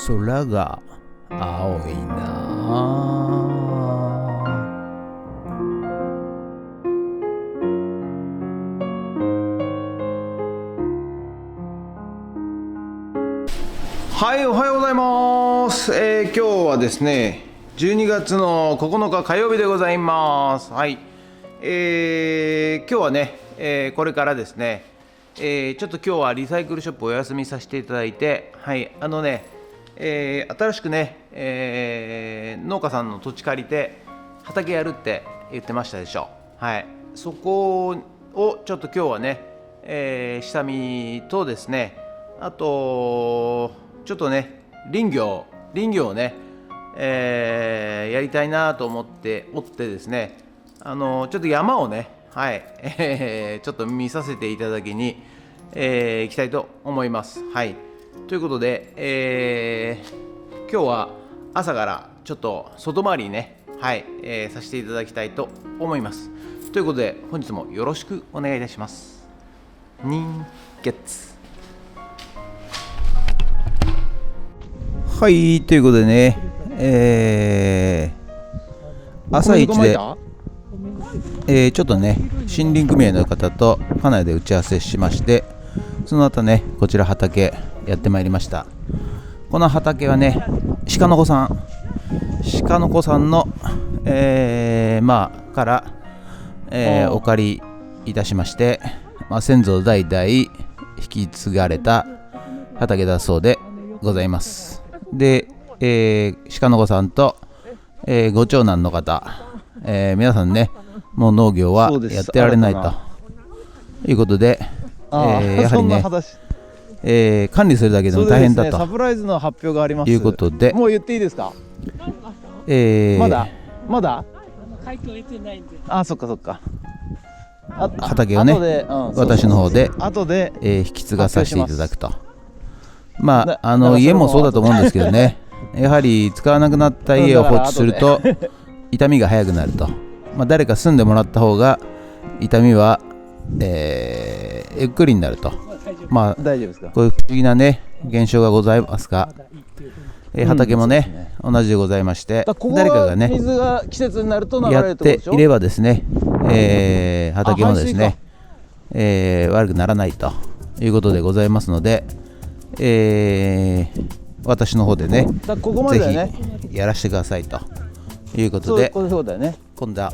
空が青いな。はい、おはようございます。今日はですね12月の9日火曜日でございます。はい、今日はね、これからですね、ちょっと今日はリサイクルショップお休みさせていただいて、はい、新しくね、農家さんの土地借りて畑やるって言ってましたでしょ。はい、そこをちょっと今日はね、下見とですね、あとちょっとね林業をね、やりたいなと思っておってですね、ちょっと山をね、はい、ちょっと見させていただきに、行きたいと思います。はい、ということで、今日は朝からちょっと外回りね、はい、させていただきたいと思います。ということで本日もよろしくお願いいたします。人月。はい、ということでね、朝一で、ちょっとね森林組合の方と家内で打ち合わせしまして、その後ねこちら畑やってまいりました。この畑はね鹿の子さんの、から、お借りいたしまして、先祖代々引き継がれた畑だそうでございます。で、鹿の子さんと、ご長男の方、皆さんねもう農業はやってられないということで、やはりね、管理するだけでも大変だと、サプライズの発表がありますいうことで、もう言っていいですか？まだ回答得てないんで。そっか。畑をね、私の方で後で、引き継がさせていただくと。家もそうだと思うんですけどね、やはり使わなくなった家を放置すると傷みが早くなると。誰か住んでもらった方が傷みは、ゆっくりになると。大丈夫ですか？こういう不思議なね現象がございますが、畑もね、同じでございまして、誰かがね水が季節になると流れやっるところでしょ？ていればですね、畑もですね、悪くならないということでございますので、私の方でねここまでだね、ぜひやらせてくださいということで、そうだよね。今度は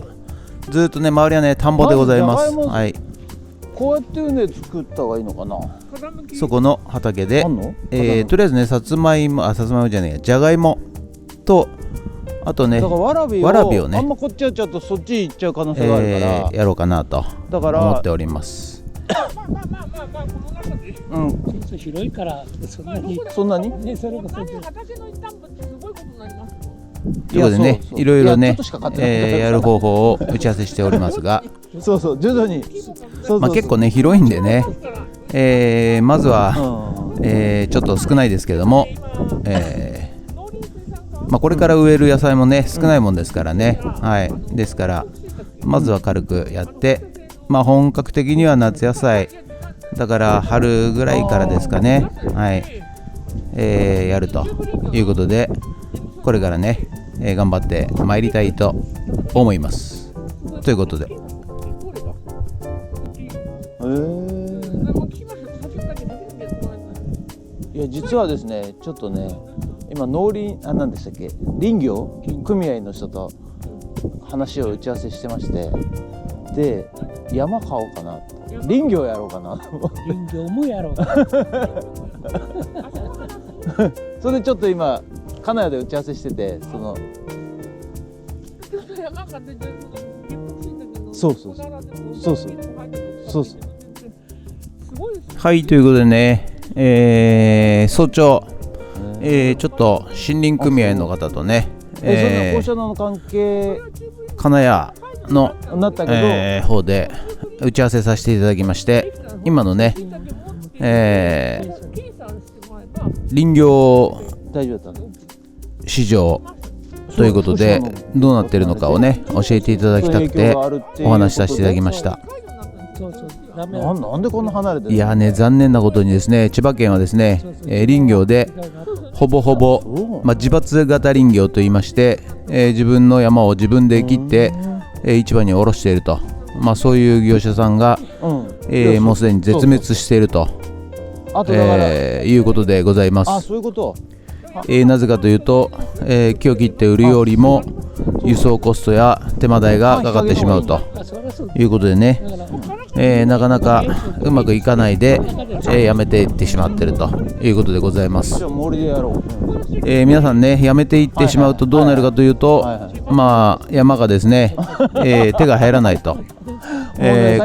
ずっとね周りはね田んぼでございます。はい、こうやってね作った方がいいのかな。そこの畑で、とりあえずねさつまいもじゃねえや、じゃがいもと、あとねだからわらびをね、あんまこっちやっちゃうとそっち行っちゃう可能性があるから、やろうかなと思っております。広いからそんなにね、それこそ畑の一旦部ってすごいことになります。ということでね、いろいろね、やる方法を打ち合わせしておりますが、徐々に結構ね広いんでね、まずは、ちょっと少ないですけども、これから植える野菜もね少ないもんですからね、はい、ですからまずは軽くやって、本格的には夏野菜だから春ぐらいからですかね、はい、やるということで、これからね、頑張ってまいりたいと思います。ということで、いや実はですね、ちょっとね今何でしたっけ、林業組合の人と話を打ち合わせしてまして、で山買おうかな、林業やろうかな、林業もやろうそれでちょっと今金谷で打ち合わせしてて、そうはい、ということでね、早朝、ちょっと森林組合の方とね、放射能の関係金谷のなったけど、方で打ち合わせさせていただきまして、今のね、林業市場ということでどうなっているのかをね教えていただきたくてお話しさせていただきました。なんでこんな離れてるの？いやね、残念なことにですね、千葉県はですね、林業でほぼほぼ、自伐型林業といいまして、自分の山を自分で切って、市場に卸していると、そういう業者さんが、もうすでに絶滅していると、いうことでございます。そういうこと。なぜかというと、木を切って売るよりも輸送コストや手間代がかかってしまうということでね、なかなかうまくいかないで、やめていってしまっているということでございます。皆さんね、やめていってしまうとどうなるかというと、山がですね、手が入らないと、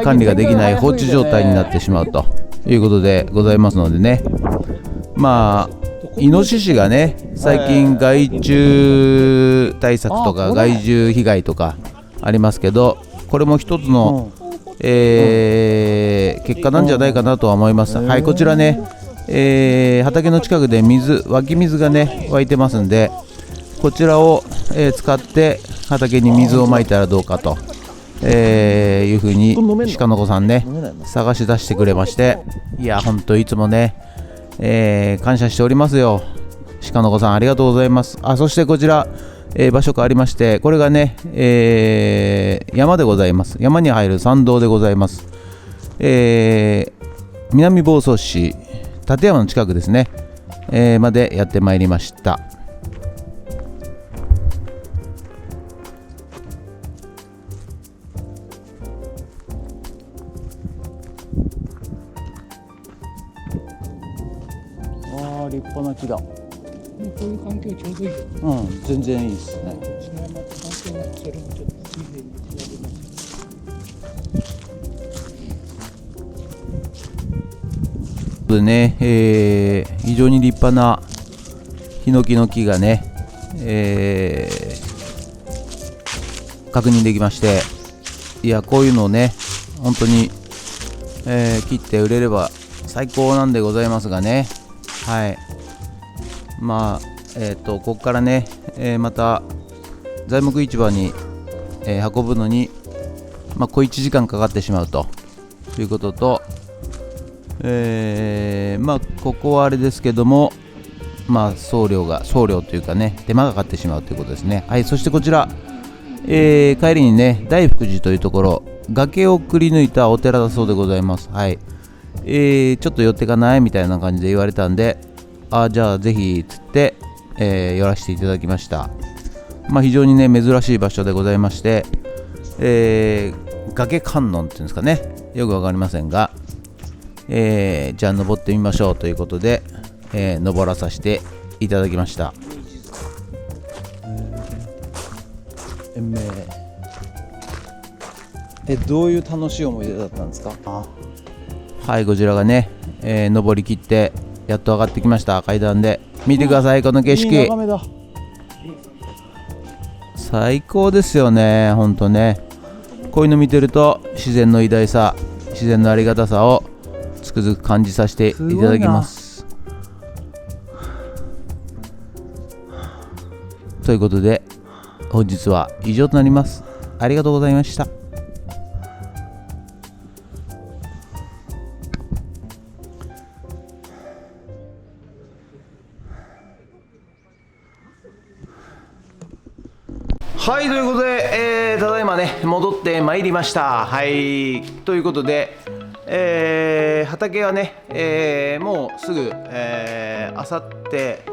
管理ができない放置状態になってしまうということでございますのでね、イノシシがね、最近害虫対策とか害獣被害とかありますけど、これも一つの、結果なんじゃないかなとは思います。はい、こちらね、畑の近くで湧き水がね湧いてますんで、こちらを、使って畑に水をまいたらどうかと、いうふうに鹿の子さんね探し出してくれまして、いや本当いつもね、感謝しておりますよ。鹿の子さんありがとうございます。そしてこちら、場所がありまして、これがね、山でございます。山に入る山道でございます。南房総市立山の近くですね、までやってまいりました。立派な木だ。こういう環境ちょうどいいよ。全然いいですね。うちの山と関係なくそれもちょっとついでにやります。でね、非常に立派なヒノキの木がね、確認できまして、いやこういうのをね本当に、切って売れれば最高なんでございますがね。はい、ここからね、また材木市場に、運ぶのに、小1時間かかってしまうということと、ここはあれですけども、送料というかね手間がかかってしまうということですね。はい、そしてこちら、帰りにね大福寺というところ、崖をくり抜いたお寺だそうでございます。はい、ちょっと寄ってかないみたいな感じで言われたんで、じゃあぜひつって、寄らせていただきました。非常にね珍しい場所でございまして、崖観音っていうんですかね、よくわかりませんが、じゃあ登ってみましょうということで、登らさせていただきました。延命。どういう楽しい思い出だったんですか？はい、こちらがね、登りきってやっと上がってきました。階段で見てください、この景色。いい眺めだ。最高ですよね、ほんとね。こういうの見てると自然の偉大さ、自然のありがたさをつくづく感じさせていただきます。ということで本日は以上となります。ありがとうございました。はい、ということで、ただいまね戻ってまいりました。はい、ということで、畑はね、もうすぐ、あさって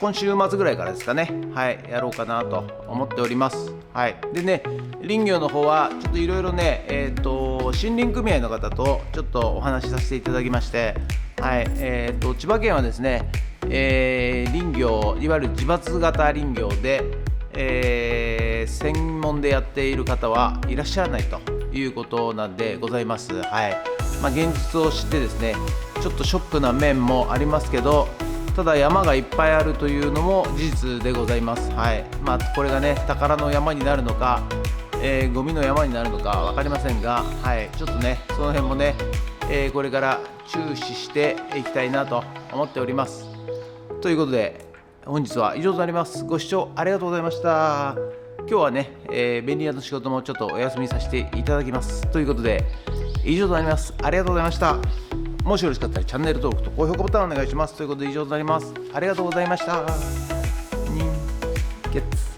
今週末ぐらいからですかね、はい、やろうかなと思っております。はい、でね、林業の方はちょっといろいろね、森林組合の方とちょっとお話しさせていただきまして、はい、千葉県はですね、林業、いわゆる自伐型林業で、専門でやっている方はいらっしゃらないということなんでございます。はい、現実を知ってですね、ちょっとショックな面もありますけど、ただ山がいっぱいあるというのも事実でございます。はい、これがね宝の山になるのか、ゴミの山になるのか分かりませんが、はい、ちょっとねその辺もね、これから注視していきたいなと思っております。ということで本日は以上となります。ご視聴ありがとうございました。今日はね、便利屋の仕事もちょっとお休みさせていただきます。ということで以上となります。ありがとうございました。もしよろしかったらチャンネル登録と高評価ボタンお願いします。ということで以上となります。ありがとうございました。にんけつ